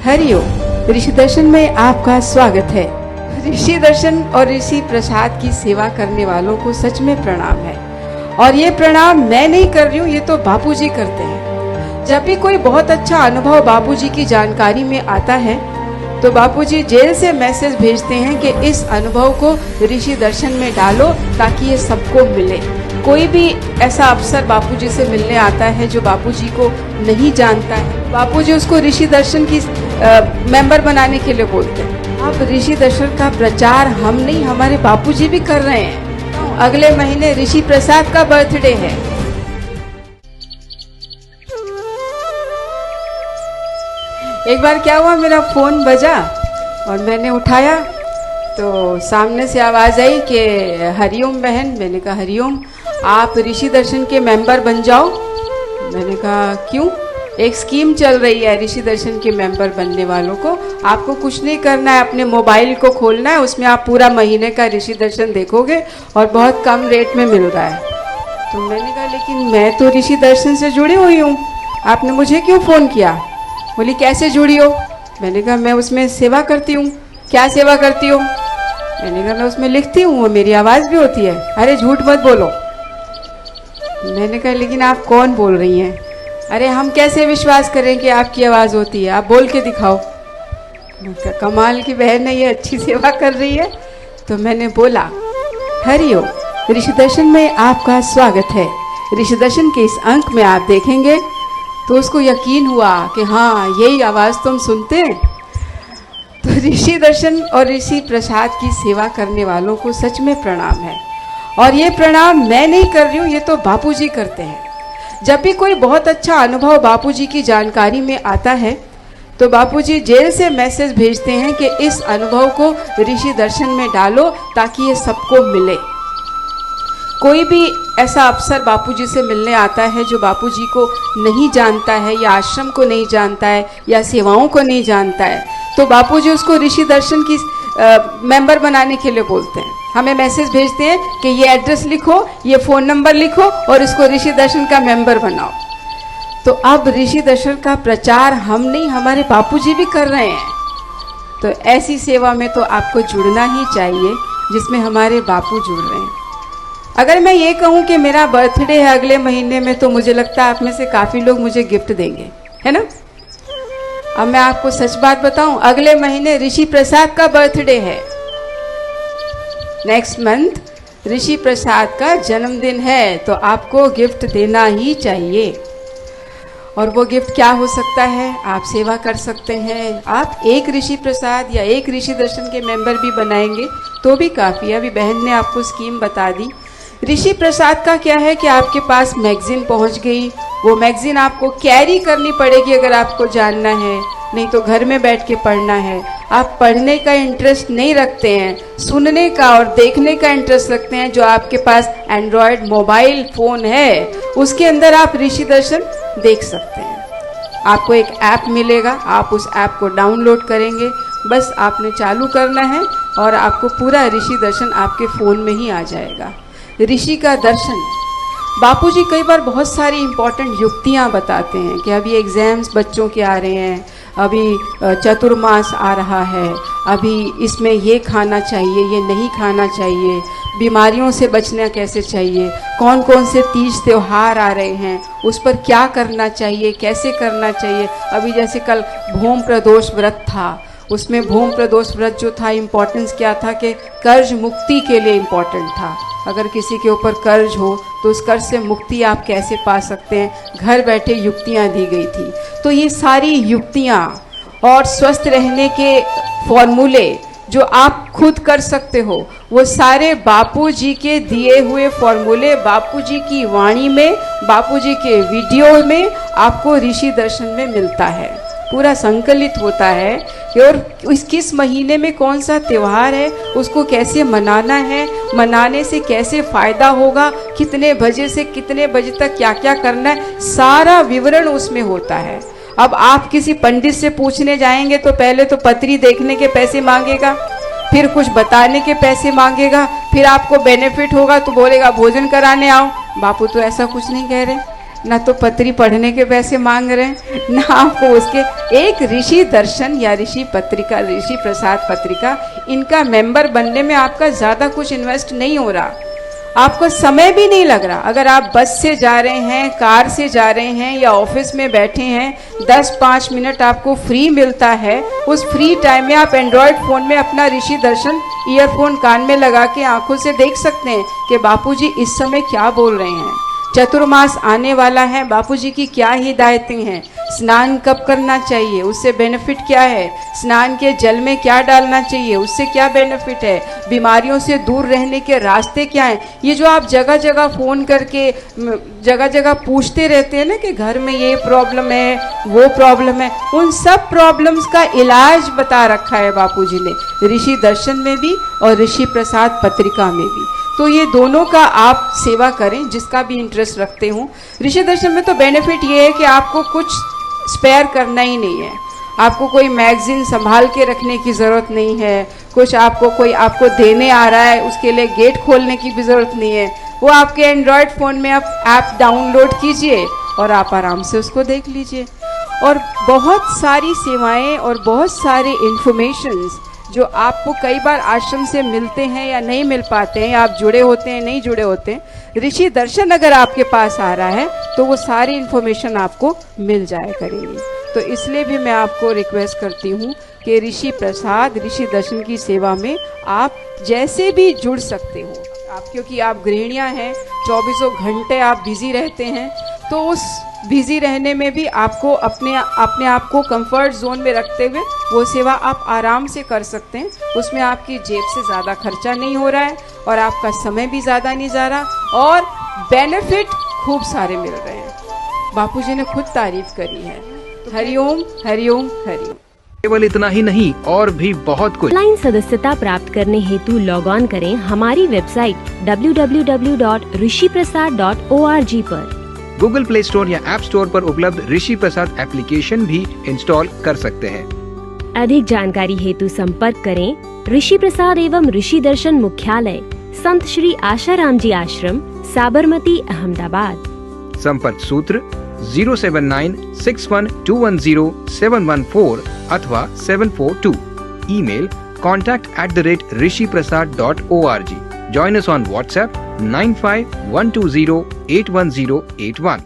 हरिओम। ऋषि दर्शन में आपका स्वागत है। ऋषि दर्शन और ऋषि प्रसाद की सेवा करने वालों को सच में प्रणाम है। और ये प्रणाम मैं नहीं कर रही हूँ, ये तो बापूजी करते हैं। जब भी कोई बहुत अच्छा अनुभव बापूजी की जानकारी में आता है तो बापूजी जेल से मैसेज भेजते हैं कि इस अनुभव को ऋषि दर्शन में डालो ताकि ये सबको मिले। कोई भी ऐसा अफसर बापूजी से मिलने आता है जो बापूजी को नहीं जानता है, बापूजी उसको ऋषि दर्शन की मेंबर बनाने के लिए बोलते हैं। अब ऋषि दर्शन का प्रचार हम नहीं, हमारे बापूजी भी कर रहे हैं। अगले महीने ऋषि प्रसाद का बर्थडे है। एक बार क्या हुआ, मेरा फोन बजा और मैंने उठाया तो सामने से आवाज आई कि हरिओम बहन। मैंने कहा हरिओम, आप ऋषि दर्शन के मेंबर बन जाओ। मैंने कहा क्यों? एक स्कीम चल रही है ऋषि दर्शन के मेंबर बनने वालों को। आपको कुछ नहीं करना है, अपने मोबाइल को खोलना है, उसमें आप पूरा महीने का ऋषि दर्शन देखोगे और बहुत कम रेट में मिल रहा है। तो मैंने कहा लेकिन मैं तो ऋषि दर्शन से जुड़ी हुई हूँ, आपने मुझे क्यों फ़ोन किया? बोली कैसे जुड़ी हो? मैंने कहा मैं उसमें सेवा करती हूँ। क्या सेवा करती हो? मैंने कहा मैं उसमें लिखती हूँ, वो मेरी आवाज़ भी होती है। अरे झूठ मत बोलो। मैंने कहा लेकिन आप कौन बोल रही हैं? अरे हम कैसे विश्वास करें कि आपकी आवाज़ होती है, आप बोल के दिखाओ। मैंने कहा कमाल की बहन है, ये अच्छी सेवा कर रही है। तो मैंने बोला हरिओम, ऋषि दर्शन में आपका स्वागत है। ऋषि दर्शन के इस अंक में आप देखेंगे तो उसको यकीन हुआ कि हाँ यही आवाज़ तुम सुनते हैं। तो ऋषि दर्शन और ऋषि प्रसाद की सेवा करने वालों को सच में प्रणाम है। और ये प्रणाम मैं नहीं कर रही हूँ, ये तो बापूजी करते हैं। जब भी कोई बहुत अच्छा अनुभव बापूजी की जानकारी में आता है तो बापूजी जेल से मैसेज भेजते हैं कि इस अनुभव को ऋषि दर्शन में डालो ताकि ये सबको मिले। कोई भी ऐसा अफसर बापूजी से मिलने आता है जो बापूजी को नहीं जानता है या आश्रम को नहीं जानता है या सेवाओं को नहीं जानता है, तो बापूजी उसको ऋषि दर्शन की मेंबर बनाने के लिए बोलते हैं। हमें मैसेज भेजते हैं कि ये एड्रेस लिखो, ये फ़ोन नंबर लिखो और इसको ऋषि दर्शन का मेंबर बनाओ। तो अब ऋषि दर्शन का प्रचार हम नहीं, हमारे बापूजी भी कर रहे हैं। तो ऐसी सेवा में तो आपको जुड़ना ही चाहिए जिसमें हमारे बापू जुड़ रहे हैं। अगर मैं ये कहूँ कि मेरा बर्थडे है अगले महीने में, तो मुझे लगता है आप में से काफ़ी लोग मुझे गिफ्ट देंगे, है ना? अब मैं आपको सच बात बताऊं, अगले महीने ऋषि प्रसाद का बर्थडे है। नेक्स्ट मंथ ऋषि प्रसाद का जन्मदिन है, तो आपको गिफ्ट देना ही चाहिए। और वो गिफ्ट क्या हो सकता है? आप सेवा कर सकते हैं। आप एक ऋषि प्रसाद या एक ऋषि दर्शन के मेंबर भी बनाएंगे तो भी काफ़ी है। अभी बहन ने आपको स्कीम बता दी। ऋषि प्रसाद का क्या है कि आपके पास मैगजीन पहुंच गई, वो मैगजीन आपको कैरी करनी पड़ेगी अगर आपको जानना है, नहीं तो घर में बैठ के पढ़ना है। आप पढ़ने का इंटरेस्ट नहीं रखते हैं, सुनने का और देखने का इंटरेस्ट रखते हैं, जो आपके पास एंड्रॉयड मोबाइल फ़ोन है उसके अंदर आप ऋषि दर्शन देख सकते हैं। आपको एक ऐप मिलेगा, आप उस ऐप को डाउनलोड करेंगे, बस आपने चालू करना है और आपको पूरा ऋषि दर्शन आपके फ़ोन में ही आ जाएगा। ऋषि का दर्शन, बापूजी कई बार बहुत सारी इम्पॉर्टेंट युक्तियाँ बताते हैं कि अभी एग्ज़ाम्स बच्चों के आ रहे हैं, अभी चतुर्मास आ रहा है, अभी इसमें ये खाना चाहिए, ये नहीं खाना चाहिए, बीमारियों से बचना कैसे चाहिए, कौन कौन से तीज त्यौहार आ रहे हैं, उस पर क्या करना चाहिए, कैसे करना चाहिए। अभी जैसे कल भूम प्रदोष व्रत था, उसमें भूम प्रदोष व्रत जो था, इम्पोर्टेंस क्या था कि कर्ज मुक्ति के लिए इम्पोर्टेंट था। अगर किसी के ऊपर कर्ज हो तो उस कर्ज से मुक्ति आप कैसे पा सकते हैं, घर बैठे युक्तियाँ दी गई थी। तो ये सारी युक्तियाँ और स्वस्थ रहने के फॉर्मूले जो आप खुद कर सकते हो, वो सारे बापूजी के दिए हुए फॉर्मूले बापूजी की वाणी में, बापूजी के वीडियो में आपको ऋषि दर्शन में मिलता है। पूरा संकलित होता है कि और किस महीने में कौन सा त्यौहार है, उसको कैसे मनाना है, मनाने से कैसे फ़ायदा होगा, कितने बजे से कितने बजे तक क्या क्या करना है, सारा विवरण उसमें होता है। अब आप किसी पंडित से पूछने जाएंगे तो पहले तो पत्री देखने के पैसे मांगेगा, फिर कुछ बताने के पैसे मांगेगा, फिर आपको बेनिफिट होगा तो बोलेगा भोजन कराने आओ। बापू तो ऐसा कुछ नहीं कह रहे, ना तो पत्री पढ़ने के पैसे मांग रहे हैं, ना आपको उसके। एक ऋषि दर्शन या ऋषि पत्रिका, ऋषि प्रसाद पत्रिका, इनका मेंबर बनने में आपका ज़्यादा कुछ इन्वेस्ट नहीं हो रहा, आपको समय भी नहीं लग रहा। अगर आप बस से जा रहे हैं, कार से जा रहे हैं या ऑफिस में बैठे हैं, 10-5 मिनट आपको फ्री मिलता है। उस फ्री टाइम में आप एंड्रॉयड फ़ोन में अपना ऋषि दर्शन ईयरफोन कान में लगा के आंखों से देख सकते हैं कि बापूजी इस समय क्या बोल रहे हैं। चतुर्मास आने वाला है, बापूजी की क्या हिदायतें हैं, स्नान कब करना चाहिए, उससे बेनिफिट क्या है, स्नान के जल में क्या डालना चाहिए, उससे क्या बेनिफिट है, बीमारियों से दूर रहने के रास्ते क्या हैं। ये जो आप जगह जगह फ़ोन करके जगह जगह पूछते रहते हैं ना कि घर में ये प्रॉब्लम है, वो प्रॉब्लम है, उन सब प्रॉब्लम्स का इलाज बता रखा है बापूजी ने, ऋषि दर्शन में भी और ऋषि प्रसाद पत्रिका में भी। तो ये दोनों का आप सेवा करें, जिसका भी इंटरेस्ट रखते हो। ऋषि दर्शन में तो बेनिफिट ये है कि आपको कुछ स्पेयर करना ही नहीं है, आपको कोई मैगजीन संभाल के रखने की ज़रूरत नहीं है, कुछ आपको कोई आपको देने आ रहा है उसके लिए गेट खोलने की भी ज़रूरत नहीं है। वो आपके एंड्रॉयड फ़ोन में आप ऐप डाउनलोड कीजिए और आप आराम से उसको देख लीजिए। और बहुत सारी सेवाएं और बहुत सारे इन्फॉर्मेशंस जो आपको कई बार आश्रम से मिलते हैं या नहीं मिल पाते हैं, आप जुड़े होते हैं नहीं जुड़े होते हैं, ऋषि दर्शन अगर आपके पास आ रहा है तो वो सारी इन्फॉर्मेशन आपको मिल जाया करेगी। तो इसलिए भी मैं आपको रिक्वेस्ट करती हूँ कि ऋषि प्रसाद, ऋषि दर्शन की सेवा में आप जैसे भी जुड़ सकते हो। आप क्योंकि आप गृहिणियाँ हैं, 24 घंटे आप बिजी रहते हैं, तो उस बिजी रहने में भी आपको अपने आप को कंफर्ट जोन में रखते हुए वो सेवा आप आराम से कर सकते हैं। उसमें आपकी जेब से ज़्यादा खर्चा नहीं हो रहा है और आपका समय भी ज़्यादा नहीं जा रहा और बेनिफिट खूब सारे मिल रहे हैं। बापूजी ने खुद तारीफ करी है। हरिओम हरिओम हरिओम। केवल इतना ही नहीं और भी बहुत कुछ। ऑनलाइन सदस्यता प्राप्त करने हेतु लॉग ऑन करें हमारी वेबसाइट www.rishiprasad.org पर। गूगल प्ले स्टोर या ऐप स्टोर पर उपलब्ध ऋषि प्रसाद एप्लीकेशन भी इंस्टॉल कर सकते हैं। अधिक जानकारी हेतु संपर्क करें ऋषि प्रसाद एवं ऋषि दर्शन मुख्यालय, संत श्री आशाराम जी आश्रम, साबरमती, अहमदाबाद। संपर्क सूत्र 07961210714 अथवा 742। Email contact@rishiprasad.org। Join us on WhatsApp 9512081081.